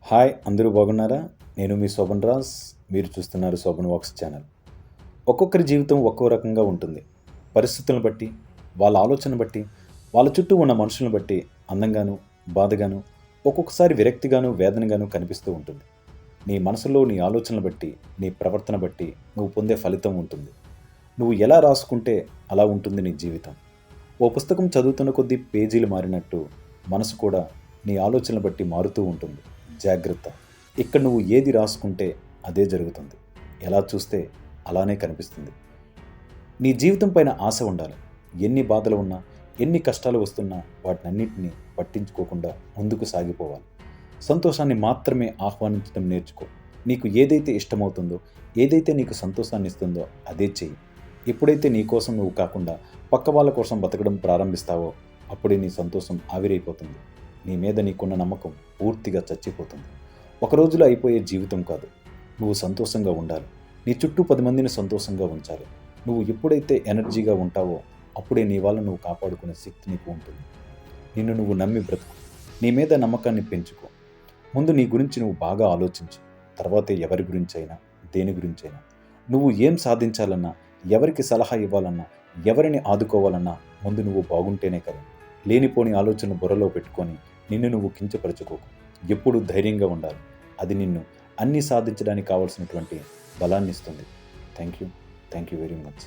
Hi, అందరూ బాగున్నారా? నేను మీ శోభన్ రాజ్. మీరు చూస్తున్నారు శోభన్ వాక్స్ ఛానల్. ఒక్కొక్కరి జీవితం ఒక్కో రకంగా ఉంటుంది. పరిస్థితులను బట్టి, వాళ్ళ ఆలోచన బట్టి, వాళ్ళ చుట్టూ ఉన్న మనుషులను బట్టి అందంగాను, బాధగాను, ఒక్కొక్కసారి విరక్తిగాను, వేదనగాను కనిపిస్తూ ఉంటుంది. నీ మనసులో నీ ఆలోచనలు బట్టి, నీ ప్రవర్తన బట్టి నువ్వు పొందే ఫలితం ఉంటుంది. నువ్వు ఎలా రాసుకుంటే అలా ఉంటుంది నీ జీవితం. ఓ పుస్తకం చదువుతున్న కొద్దీ పేజీలు మారినట్టు మనసు కూడా నీ ఆలోచనలు బట్టి మారుతూ ఉంటుంది. జాగ్రత్త. ఇక్కడ నువ్వు ఏది రాసుకుంటే అదే జరుగుతుంది. ఎలా చూస్తే అలానే కనిపిస్తుంది. నీ జీవితం పైన ఆశ ఉండాలి. ఎన్ని బాధలు ఉన్నా, ఎన్ని కష్టాలు వస్తున్నా వాటినన్నింటినీ పట్టించుకోకుండా ముందుకు సాగిపోవాలి. సంతోషాన్ని మాత్రమే ఆహ్వానించడం నేర్చుకో. నీకు ఏదైతే ఇష్టమవుతుందో, ఏదైతే నీకు సంతోషాన్ని ఇస్తుందో అదే చెయ్యి. ఎప్పుడైతే నీ కోసం నువ్వు కాకుండా పక్క వాళ్ళ కోసం బతకడం ప్రారంభిస్తావో అప్పుడే నీ సంతోషం ఆవిరైపోతుంది. నీ మీద నీకున్న నమ్మకం పూర్తిగా చచ్చిపోతుంది. ఒక రోజులో అయిపోయే జీవితం కాదు. నువ్వు సంతోషంగా ఉండాలి. నీ చుట్టూ 10 మందిని సంతోషంగా ఉంచాలి. నువ్వు ఎప్పుడైతే ఎనర్జీగా ఉంటావో అప్పుడే నీ వల్ల నువ్వు కాపాడుకునే శక్తి నీకు ఉంటుంది. నిన్ను నువ్వు నమ్మి బ్రతుకు. నీ మీద నమ్మకాన్ని పెంచుకో. ముందు నీ గురించి నువ్వు బాగా ఆలోచించు. తర్వాతే ఎవరి గురించైనా, దేని గురించైనా. నువ్వు ఏం సాధించాలన్నా, ఎవరికి సలహా ఇవ్వాలన్నా, ఎవరిని ఆదుకోవాలన్నా ముందు నువ్వు బాగుంటేనే కదా. లేనిపోని ఆలోచన బుర్రలో పెట్టుకొని నిన్ను నువ్వు కించపరచుకోకు. ఎప్పుడూ ధైర్యంగా ఉండాలి. అది నిన్ను అన్నీ సాధించడానికి కావాల్సినటువంటి బలాన్ని ఇస్తుంది. Thank you very much.